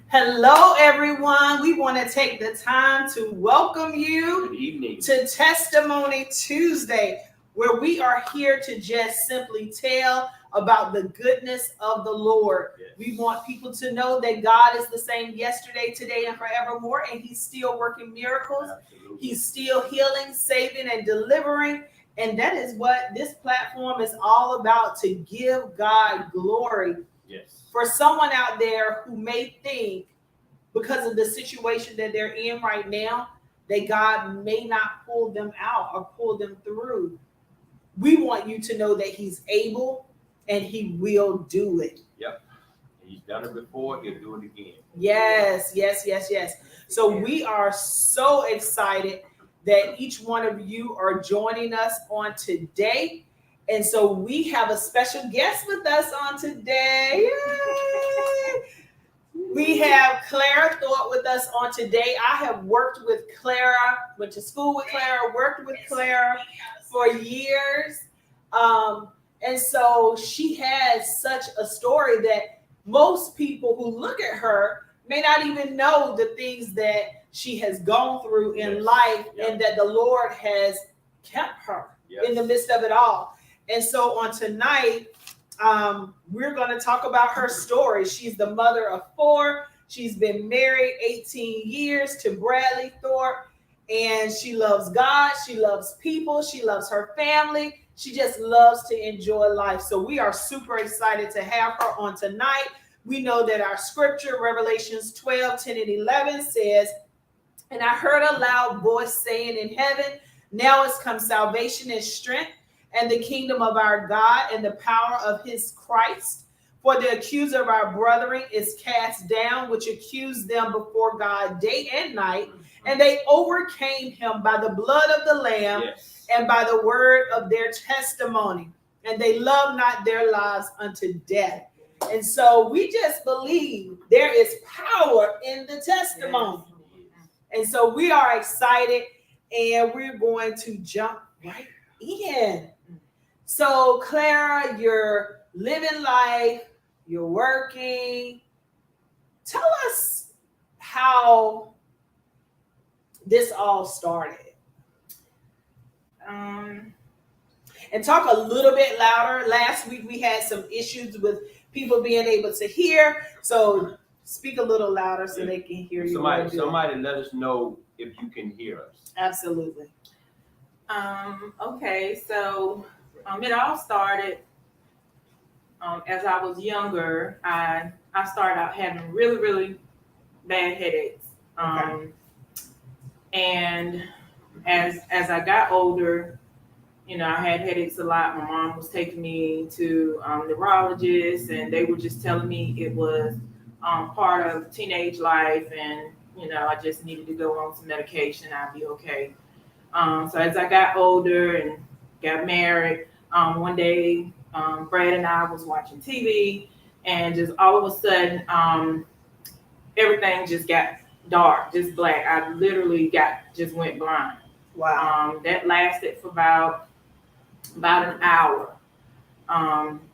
Hello, everyone. We want to take the time to welcome you Good evening. to Testimony Tuesday, where we are here to just simply tell about the goodness of the Lord. Yes. We want people to know that God is the same yesterday, today, and forevermore, and He's still working miracles. Absolutely. He's still healing, saving, and delivering. And that is what this platform is all about, to give God glory. Yes. For someone out there who may think, because of the situation that they're in right now, that God may not pull them out or pull them through, we want you to know that He's able and He will do it. Yep. He's done it before. He'll do it again. Yes. So we are so excited that each one of you are joining us on today. And so we have a special guest with us on today. Yay! We have Clara Thorpe with us on today. I have worked with Clara, went to school with Clara, worked with Clara for years. And so she has such a story that most people who look at her may not even know the things that she has gone through in life, and that the Lord has kept her in the midst of it all. And so on tonight, we're going to talk about her story. She's the mother of 4. She's been married 18 years to Bradley Thorpe, and she loves God. She loves people. She loves her family. She just loves to enjoy life. So we are super excited to have her on tonight. We know that our scripture, Revelations 12, 10, and 11 says, "And I heard a loud voice saying in heaven, now is come salvation and strength, and the kingdom of our God and the power of his Christ. For the accuser of our brethren is cast down, which accused them before God day and night. And they overcame him by the blood of the Lamb and by the word of their testimony. And they loved not their lives unto death." And so we just believe there is power in the testimony. And so we are excited, and we're going to jump right in. So, Clara, you're living life, you're working. Tell us how this all started. And talk a little bit louder. Last week we had some issues with people being able to hear. So speak a little louder so they can hear you. Somebody let us know if you can hear us. Absolutely. Okay, so it all started as I was younger. I started out having really, really bad headaches. And as I got older, I had headaches a lot. My mom was taking me to neurologists, and they were just telling me it was part of teenage life, and I just needed to go on some medication. I'd be okay. So as I got older and got married, one day Brad and I was watching TV, and just all of a sudden everything just got dark, just black. I literally just went blind. Wow. That lasted for about an hour.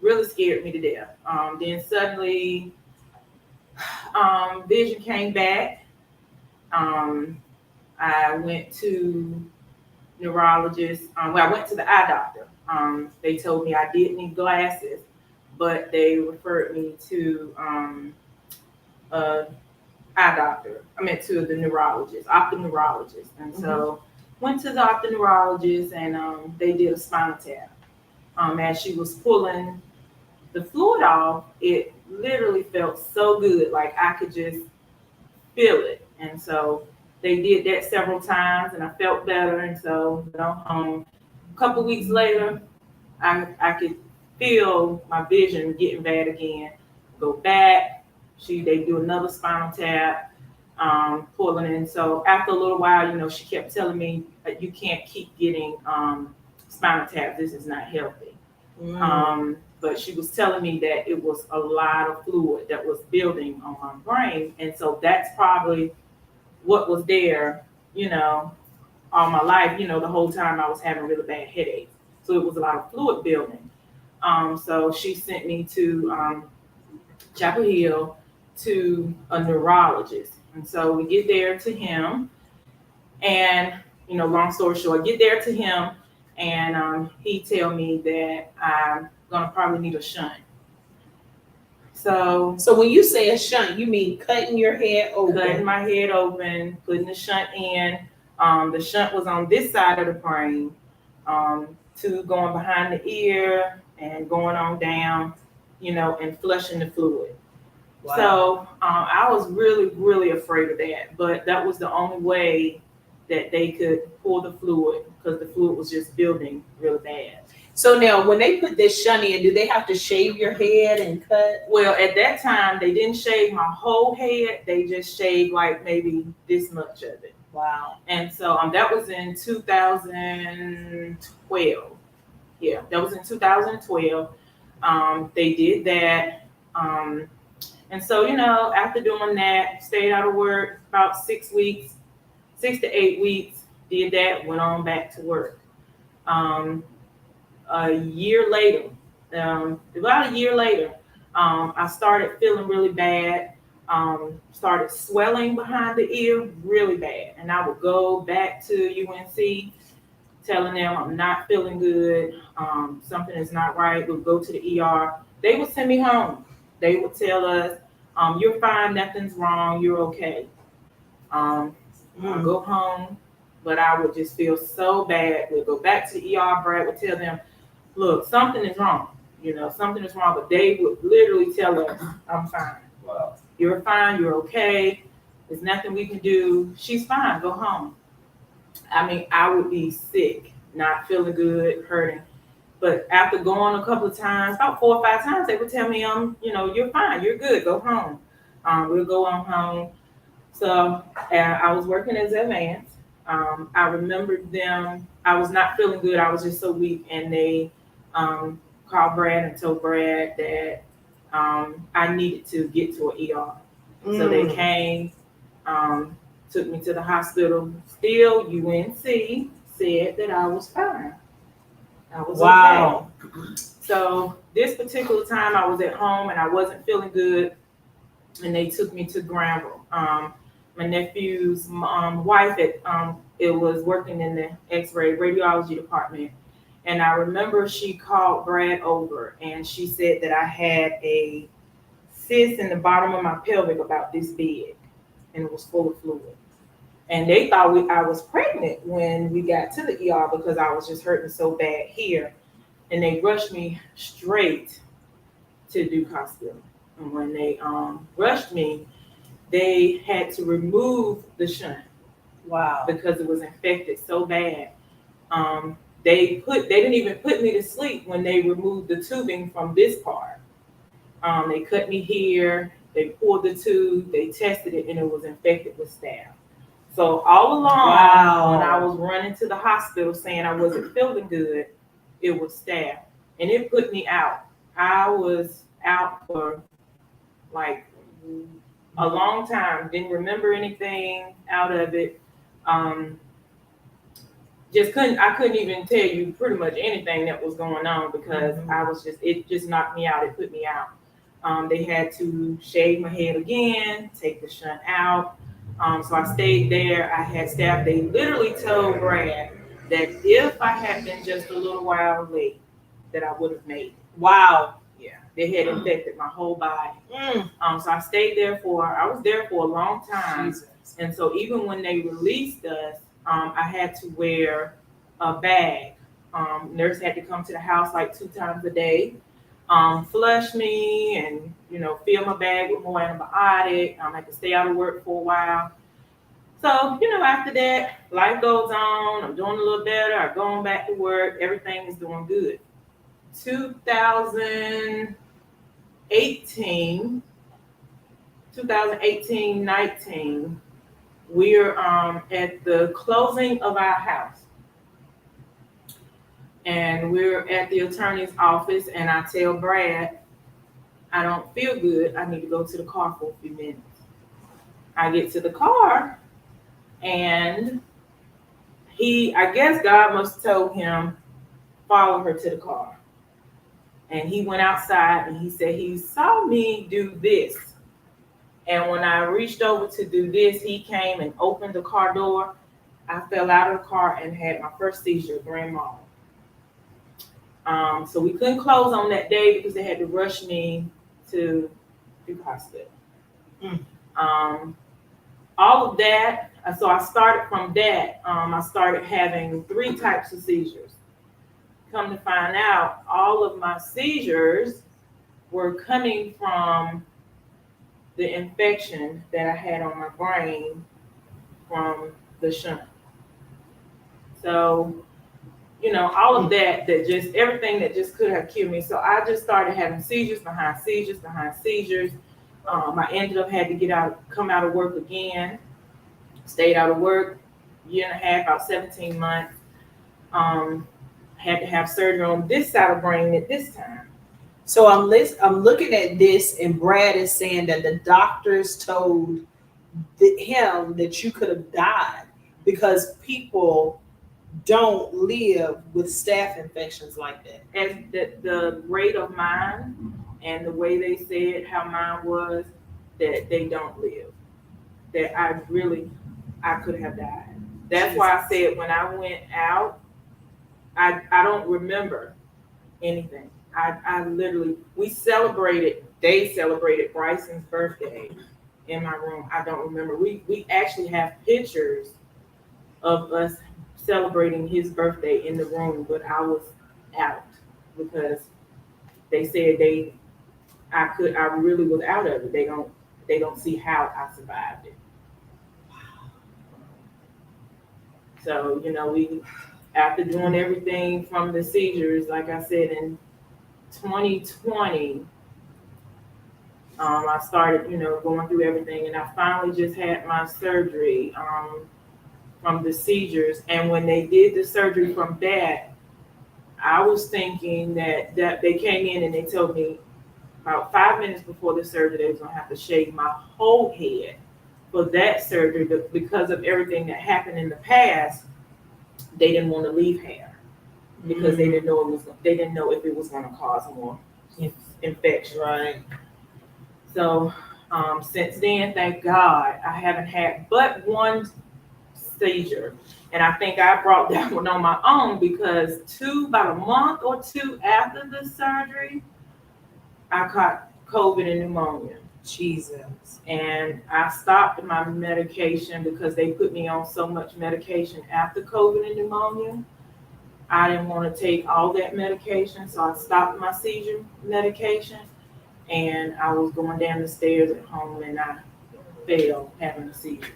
Really scared me to death. Then suddenly vision came back. I went to neurologist. I went to the eye doctor. They told me I did need glasses, but they referred me to eye doctor. I meant to the neurologist, ophthalmologist. And so went to the ophthalmologist, and they did a spinal tap. As she was pulling the fluid off, it literally felt so good, like I could just feel it. And so they did that several times, and I felt better. And so a couple weeks later, I could feel my vision getting bad again. Go back. They do another spinal tap, pulling in. So after a little while, she kept telling me that you can't keep getting spinal taps. This is not healthy. But she was telling me that it was a lot of fluid that was building on my brain. And so that's probably what was there, all my life, the whole time I was having really bad headaches. So it was a lot of fluid building. So she sent me to Chapel Hill, to a neurologist. And so we get there to him, and long story short, I get there to him, and he tell me that I'm gonna probably need a shunt. So when you say a shunt, you mean cutting your head open? Cutting my head open, putting the shunt in. The shunt was on this side of the brain, to going behind the ear and going on down, and flushing the fluid. Wow. So I was really, really afraid of that, but that was the only way that they could pull the fluid, because the fluid was just building really bad. So now, when they put this shunt in, do they have to shave your head and cut? Well, at that time, they didn't shave my whole head. They just shaved like maybe this much of it. Wow. And so that was in 2012. Yeah, that was in 2012. They did that. And so, after doing that, stayed out of work about 6 weeks, 6 to 8 weeks, did that, went on back to work. A year later, about a year later, I started feeling really bad, started swelling behind the ear really bad. And I would go back to UNC telling them I'm not feeling good, something is not right. We'll go to the ER. They would send me home. They would tell us, you're fine, nothing's wrong, you're okay. I'll go home, but I would just feel so bad. We'll go back to the ER. Brad would tell them, look, something is wrong. Something is wrong. But they would literally tell us, I'm fine. Wow. You're fine. You're okay. There's nothing we can do. She's fine. Go home. I mean, I would be sick, not feeling good, hurting. But after going a couple of times, about 4 or 5 times, they would tell me, you're fine. You're good. Go home. We'll go on home. So I was working as advance. I remembered them. I was not feeling good. I was just so weak. And they called Brad and told Brad that I needed to get to an ER. So they came, took me to the hospital. Still, UNC said that I was fine. I was okay. So this particular time I was at home and I wasn't feeling good. And they took me to Granville. My nephew's wife was working in the X-ray radiology department. And I remember she called Brad over and she said that I had a cyst in the bottom of my pelvic about this big, and it was full of fluid. And they thought I was pregnant when we got to the ER because I was just hurting so bad here. And they rushed me straight to Duke Hospital. And when they rushed me, they had to remove the shunt. Wow. Because it was infected so bad. They didn't even put me to sleep when they removed the tubing from this part. They cut me here, they pulled the tube, they tested it, and it was infected with staph. So all along, when I was running to the hospital saying I wasn't feeling good, it was staph. And it put me out. I was out for like a long time, didn't remember anything out of it. I couldn't even tell you pretty much anything that was going on because it just knocked me out. It put me out. They had to shave my head again, take the shunt out. So I stayed there. I had staff. They literally told Brad that if I had been just a little while late, that I would have made it. Wow. Yeah, they had infected my whole body. So I was there for a long time. Jesus. And so even when they released us, I had to wear a bag. Nurse had to come to the house like 2 times a day, flush me and, fill my bag with more antibiotic. I had to stay out of work for a while. So, after that, life goes on. I'm doing a little better. I'm going back to work. Everything is doing good. 2018-19, we're at the closing of our house. And we're at the attorney's office, and I tell Brad, I don't feel good. I need to go to the car for a few minutes. I get to the car, and I guess God must have told him, follow her to the car. And he went outside, and he said he saw me do this. And when I reached over to do this, he came and opened the car door. I fell out of the car and had my first seizure, grand mal. So we couldn't close on that day because they had to rush me to the hospital. All of that, so I started from that. I started having 3 types of seizures. Come to find out, all of my seizures were coming from the infection that I had on my brain from the shunt. So, all of that just everything that just could have killed me. So I just started having seizures behind seizures behind seizures. I ended up had to come out of work again. Stayed out of work, year and a half, about 17 months. Had to have surgery on this side of the brain at this time. So I'm looking at this, and Brad is saying that the doctors told him that you could have died because people don't live with staph infections like that. As the rate of mine and the way they said how mine was, that they don't live. That I could have died. That's why I said when I went out, I don't remember anything. I literally, they celebrated Bryson's birthday in my room. I don't remember. We actually have pictures of us celebrating his birthday in the room, but I was out because they said I really was out of it. They don't see how I survived it. So, we, after doing everything from the seizures, like I said, in 2020, I started, going through everything, and I finally just had my surgery from the seizures. And when they did the surgery from that, I was thinking that they came in and they told me about 5 minutes before the surgery, they was gonna have to shave my whole head for that surgery, but because of everything that happened in the past, they didn't want to leave hair because they didn't know if it was going to cause more infection. Right. So since then, thank God, I haven't had but one seizure, and I think I brought that one on my own because about a month or 2 after the surgery, I caught COVID and pneumonia. Jesus. And I stopped my medication because they put me on so much medication after COVID and pneumonia. I didn't want to take all that medication, so I stopped my seizure medication. And I was going down the stairs at home and I fell having a seizure.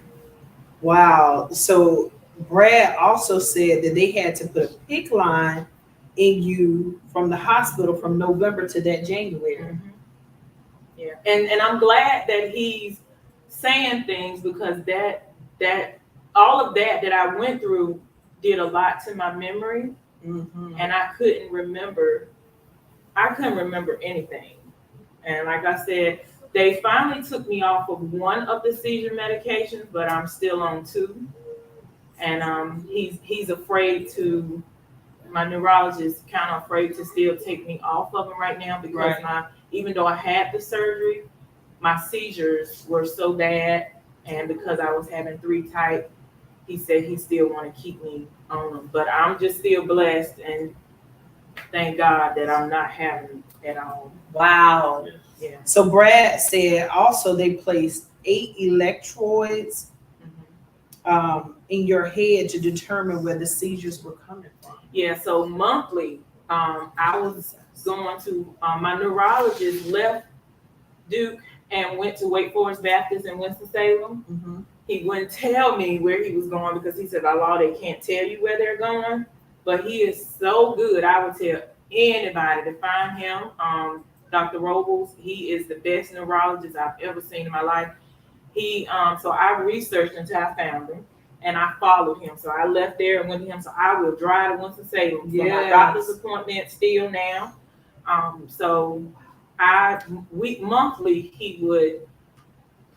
Wow. So Brad also said that they had to put a PICC line in you from the hospital from November to that January. Mm-hmm. Yeah, and I'm glad that he's saying things because that all of that I went through did a lot to my memory, and I couldn't remember anything. And like I said, they finally took me off of one of the seizure medications, but I'm still on 2. And he's afraid to. My neurologist is kind of afraid to still take me off of them right now because even though I had the surgery, my seizures were so bad, and because I was having 3 type, he said he still want to keep me on them. But I'm just still blessed, and thank God that I'm not having it at all. Wow. Yes. Yeah. So Brad said also they placed 8 electrodes in your head to determine where the seizures were coming from. Yeah, so monthly, I was going to, my neurologist left Duke and went to Wake Forest Baptist in Winston-Salem. He wouldn't tell me where he was going because he said, by law, they can't tell you where they're going. But he is so good. I would tell anybody to find him. Dr. Robles, he is the best neurologist I've ever seen in my life. So I researched until I found him. And I followed him. So I left there and went to him. So I will drive to Winston-Salem for my doctor's appointment still now. So monthly, he would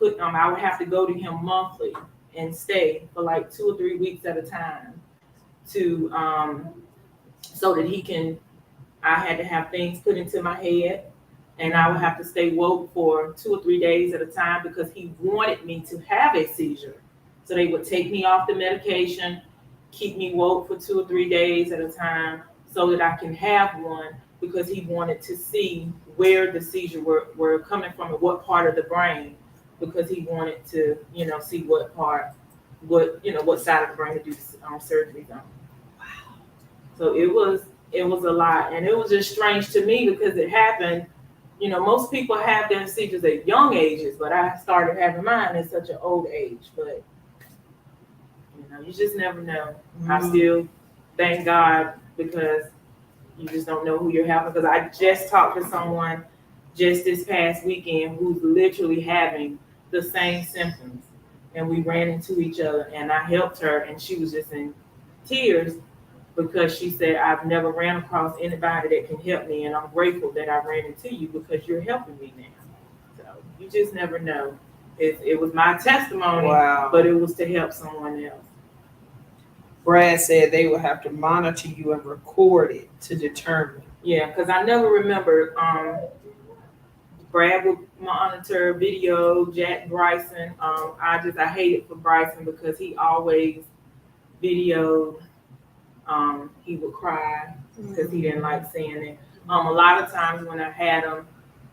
I would have to go to him monthly and stay for like 2 or 3 weeks at a time to, so that I had to have things put into my head. and I would have to stay woke for 2 or 3 days at a time because he wanted me to have a seizure. So they would take me off the medication, keep me woke for 2 or 3 days at a time so that I can have one, because he wanted to see where the seizure were coming from and what part of the brain, because he wanted to, see what side of the brain to do surgery on. Wow. So it was a lot, and it was just strange to me because it happened. Most people have their seizures at young ages, but I started having mine at such an old age. But you just never know. I still thank God, because you just don't know who you're having. Because I just talked to someone just this past weekend who's literally having the same symptoms, and we ran into each other, and I helped her, and she was just in tears because she said, I've never ran across anybody that can help me, and I'm grateful that I ran into you because you're helping me now. So you just never know. It was my testimony, Wow. but it was to help someone else. Brad said they will have to monitor you and record it to determine. Yeah, because I never remember. Brad would monitor video, Jack Bryson. I hate it for Bryson because he always videoed. He would cry because he didn't like seeing it. A lot of times when I had him,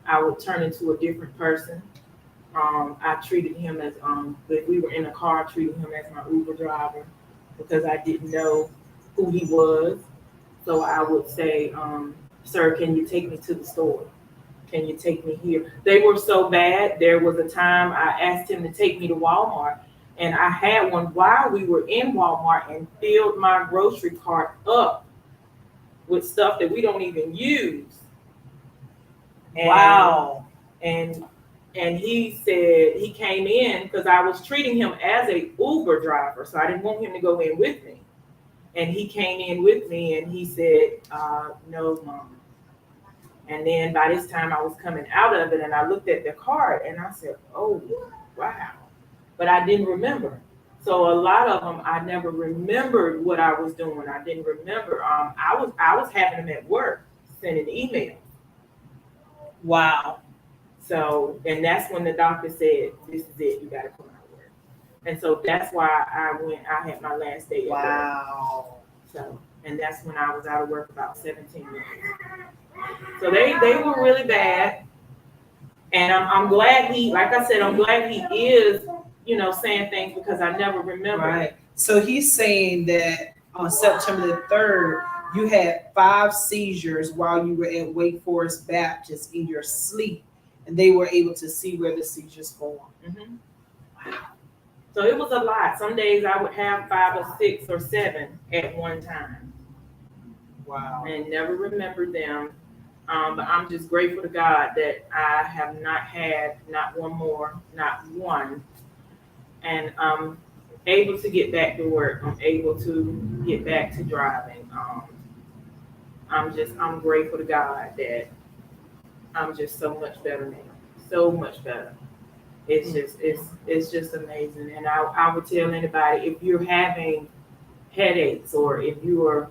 I would turn into a different person. I treated him as, if we were in a car, I treated him as my Uber driver because I didn't know who he was. So I would say, sir, can you take me to the store? Can you take me here? They were so bad. There was a time I asked him to take me to Walmart, and I had one while we were in Walmart and filled my grocery cart up with stuff that we don't even use. And, Wow. And he said he came in because I was treating him as a Uber driver, so I didn't want him to go in with me. And he came in with me and he said, no, Mom. And then by this time I was coming out of it and I looked at the card and I said, oh, wow. But I didn't remember. So a lot of them, I never remembered what I was doing. I didn't remember. I was having them at work, sending emails. Wow. So, and that's when the doctor said, this is it, you got to come out of work. And so that's why I had my last day at work. Wow. So, and that's when I was out of work about 17 years. So they were really bad. And I'm glad I'm glad he is, saying things because I never remember. Right. So he's saying that on September the 3rd, you had 5 seizures while you were at Wake Forest Baptist in your sleep, and they were able to see where the seizures formed. Mm-hmm. Wow. So it was a lot. Some days I would have 5 or 6 or 7 at one time. Wow. And never remembered them. But I'm just grateful to God that I have not had not one more, not one. And I'm able to get back to work. I'm able to get back to driving. I'm grateful to God that I'm just so much better now. So much better. It's just amazing. And I would tell anybody, if you're having headaches or if you're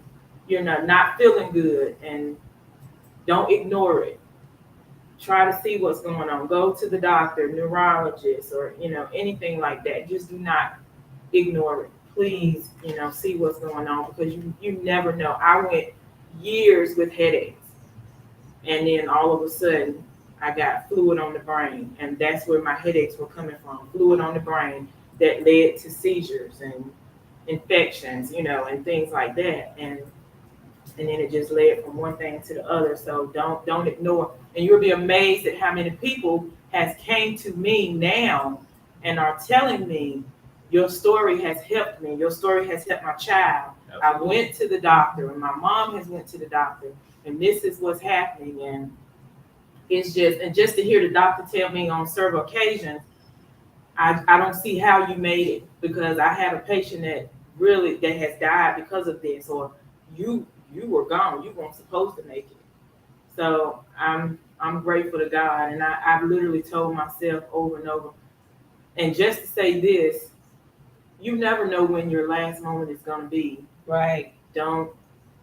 not feeling good, and don't ignore it. Try to see what's going on. Go to the doctor, neurologist, or anything like that. Just do not ignore it. Please, see what's going on, because you never know. I went years with headaches, and then all of a sudden I got fluid on the brain, and that's where my headaches were coming from. Fluid on the brain that led to seizures and infections, and things like that. And then it just led from one thing to the other. So don't ignore. And you'll be amazed at how many people has came to me now and are telling me, your story has helped me. Your story has helped my child. I went to the doctor, and my mom has went to the doctor, and this is what's happening. And it's just to hear the doctor tell me on several occasions, I don't see how you made it, because I have a patient that has died because of this, or you were gone. You weren't supposed to make it. So I'm grateful to God, and I've literally told myself over and over. And just to say this, you never know when your last moment is going to be. Right. Don't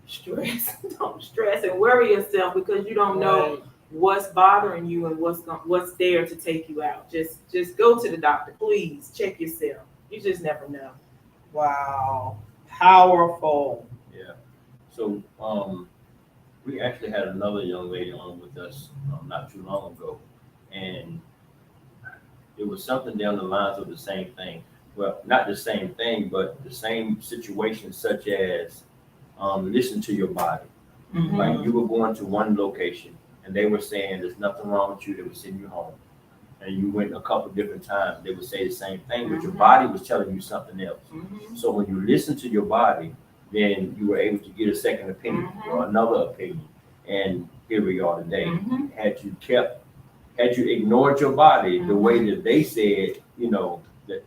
stress and worry yourself, because you don't know what's bothering you and what's there to take you out. Just go to the doctor, please. Check yourself. You just never know. Wow. Powerful. Yeah. So we actually had another young lady on with us not too long ago, and it was something down the lines of the same thing. Well, not the same thing, but the same situation, such as listen to your body. Mhm. Like you were going to one location, and they were saying there's nothing wrong with you. They were sending you home, and you went a couple different times. They would say the same thing, but your body was telling you something else. Mhm. So when you listen to your body, then you were able to get a second opinion or another opinion. And here we are today. Mhm. Had you ignored your body the way that they said, that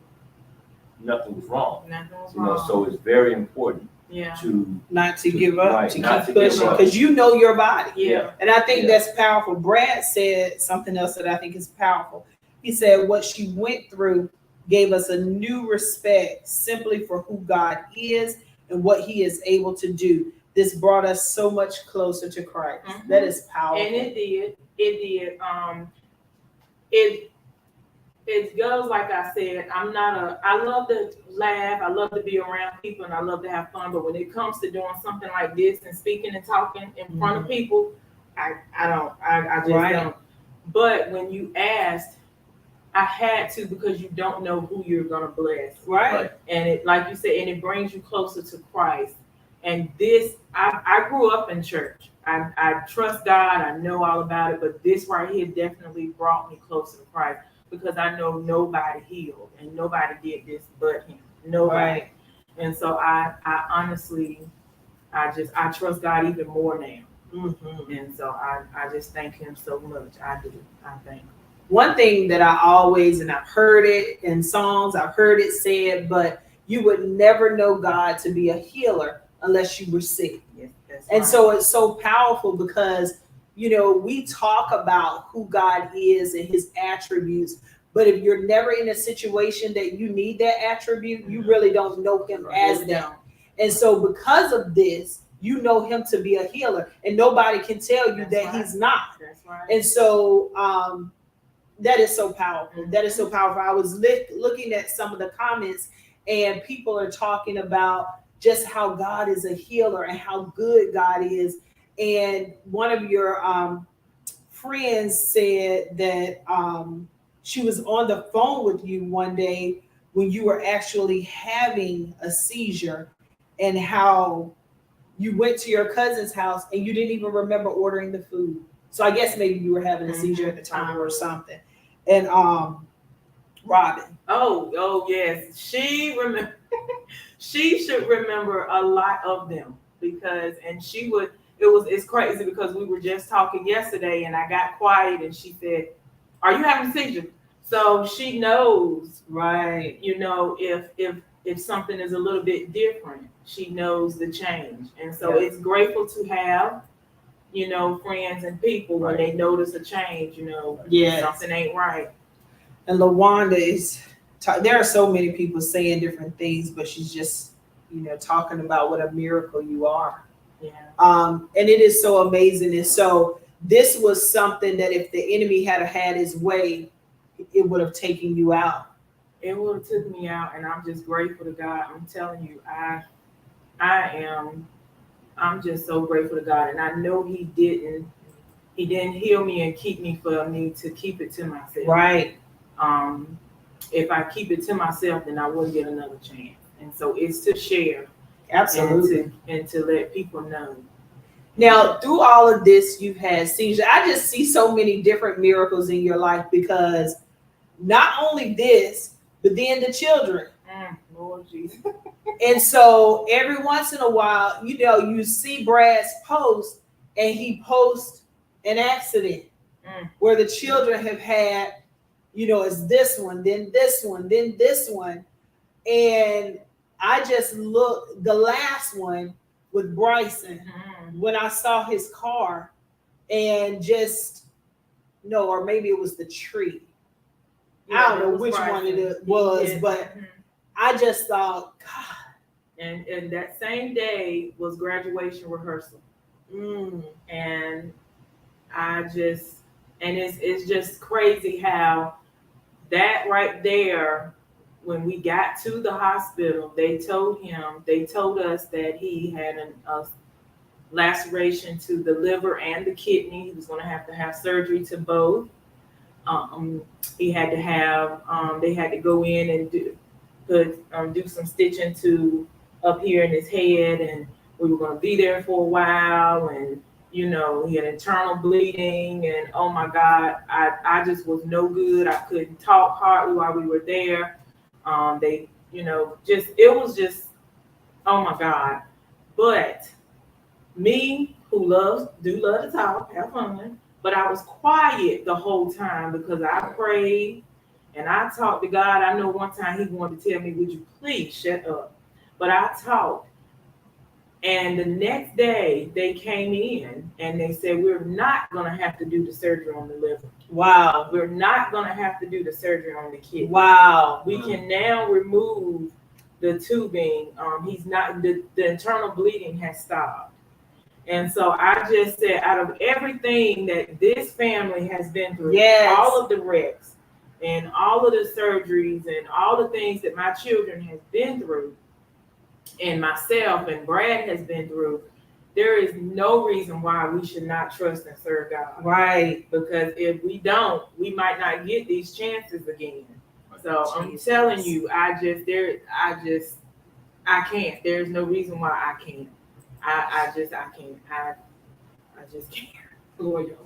nothing was wrong. Nothing was wrong. So it's very important Yeah. to Not to give up, right, to not keep to give pushing, up. because you know your body. Yeah. And I think Yeah. that's powerful. Brad said something else that I think is powerful. He said what she went through gave us a new respect simply for who God is and what he is able to do. This brought us so much closer to Christ. Mhm. That is powerful. And it did. It goes like I said. I love to laugh. I love to be around people, and I love to have fun. But when it comes to doing something like this and speaking and talking in front of people, I just Right. don't. But when you asked, I had to, because you don't know who you're gonna bless. Right. And it, like you said, and it brings you closer to Christ. And this, I grew up in church. I trust God. I know all about it. But this right here definitely brought me closer to Christ, because I know nobody healed and nobody did this but him. Nobody. Right. And so I honestly, I trust God even more now. Mm-hmm. And so I just thank him so much. I do. I thank him. One thing that I always, and I've heard it in songs, I've heard it said, but you would never know God to be a healer unless you were sick. Yes, that's And right. so it's so powerful because, we talk about who God is and his attributes, but if you're never in a situation that you need that attribute, you really don't know him as that. And so because of this, you know him to be a healer, and nobody can tell you That's that right. he's not. That's right. And so that is so powerful. That is so powerful. I was looking at some of the comments, and people are talking about just how God is a healer and how good God is. And one of your friends said that she was on the phone with you one day when you were actually having a seizure, and how you went to your cousin's house and you didn't even remember ordering the food. So I guess maybe you were having a seizure at the time or something. And Robin. Oh yes. She should remember a lot of them, because it's crazy, because we were just talking yesterday and I got quiet and she said, "Are you having a seizure?" So she knows, Right. If something is a little bit different, she knows the change. And so Yeah. it's grateful to have, friends and people when they notice a change, Yes. something ain't right. And LaWanda is, there are so many people saying different things, but she's just, talking about what a miracle you are. Yeah. And it is so amazing. And so this was something that if the enemy had had his way, it would have taken you out. It would have took me out, and I'm just grateful to God. I'm telling you, I'm just so grateful to God. And I know he didn't heal me and keep me for me to keep it to myself. Right. If I keep it to myself, then I wouldn't get another chance. And so it's to share. Absolutely. And to let people know. Now, through all of this, you've had seizures. I just see so many different miracles in your life, because not only this, but then the children. Lord Jesus. And so every once in a while, you see Brad's post, and he posts an accident where the children have had, it's this one, then this one, then this one. And I just looked, the last one with Bryson, when I saw his car, and or maybe it was the tree. I don't know which one it was, but I just thought, God. And that same day was graduation rehearsal. And I just And it's just crazy how that right there, when we got to the hospital, they told us that he had a laceration to the liver and the kidney. He was going to have surgery to both. He had to have, they had to go in and do some stitching to up here in his head, and we were going to be there for a while, and he had internal bleeding, and oh my God, I just was no good. I couldn't talk hardly while we were there. They, it was just, oh my God. But me, who do love to talk, have fun, but I was quiet the whole time because I prayed and I talked to God. I know one time he wanted to tell me, would you please shut up? But I talked. And the next day they came in and they said, we're not going to have to do the surgery on the liver. Wow. We're not going to have to do the surgery on the kidney. Wow. We can now remove the tubing. He's not, the internal bleeding has stopped. And so I just said, out of everything that this family has been through, yes, all of the wrecks and all of the surgeries and all the things that my children has been through, and myself and Brad has been through, there is no reason why we should not trust and serve God. Right. Because if we don't, we might not get these chances again. So I'm telling you, I can't. There's no reason why I can't. I just can't. Lord,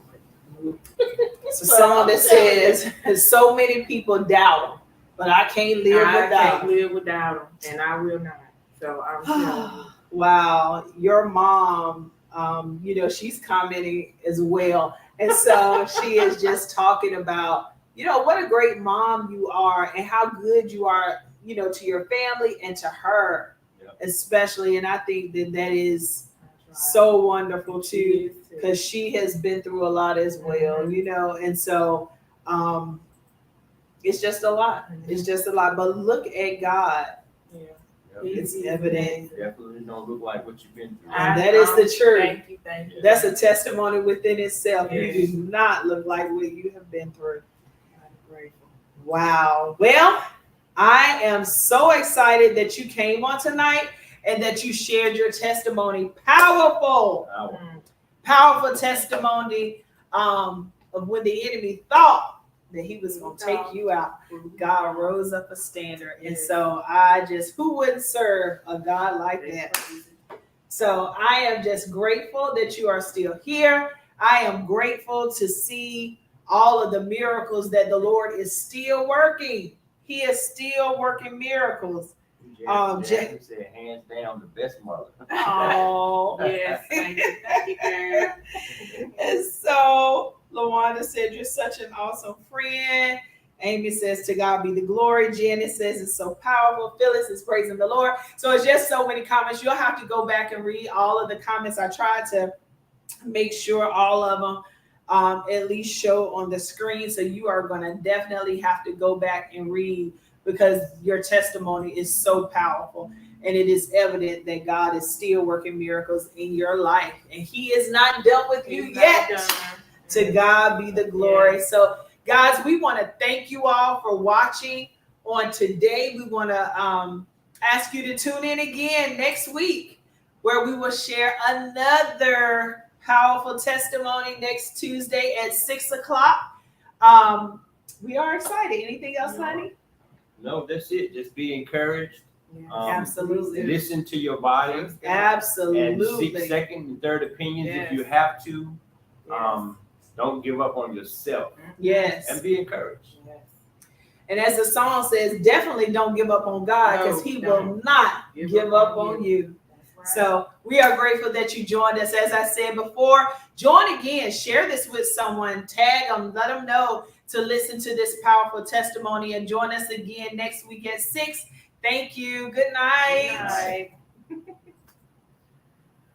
it's a song that says, so many people doubt him, but I can't live without him, and I will not. So I'm telling you. Wow, your mom, she's commenting as well. And so she is just talking about, what a great mom you are and how good you are, to your family and to her, especially. And I think that is so wonderful too, because she has been through a lot as well, and so it's just a lot. It's just a lot. But look at God. Yeah. It's evident. Definitely don't look like what you've been through. And that is the truth. Thank you. That's a testimony within itself. Yes. You do not look like what you have been through. I'm grateful. Wow. Well, I am so excited that you came on tonight and that you shared your testimony. Powerful testimony of when the enemy thought that he was going to take you out. God rose up a standard. And so who wouldn't serve a God like that? So I am just grateful that you are still here. I am grateful to see all of the miracles that the Lord is still working. He is still working miracles. Jackson said, hands down, the best mother. Oh, yes. Thank you, girl. And so LaWanda said, you're such an awesome friend. Amy says, to God be the glory. Janet says, it's so powerful. Phyllis is praising the Lord. So it's just so many comments. You'll have to go back and read all of the comments. I tried to make sure all of them at least show on the screen. So you are going to definitely have to go back and read, because your testimony is so powerful. And it is evident that God is still working miracles in your life. And he is not done with you yet. To God be the glory. Yeah. So, guys, we want to thank you all for watching on today. We want to ask you to tune in again next week, where we will share another powerful testimony next Tuesday at 6:00. We are excited. Anything else, honey? No, that's it. Just be encouraged. Absolutely. Listen to your body. Absolutely. And seek second and third opinions if you have to. Don't give up on yourself. Yes. And be encouraged. Yes. And as the song says, definitely don't give up on God, because he will not give up on you. Right. So we are grateful that you joined us. As I said before, join again. Share this with someone. Tag them. Let them know to listen to this powerful testimony, and join us again next week at 6. Thank you. Good night. Good night.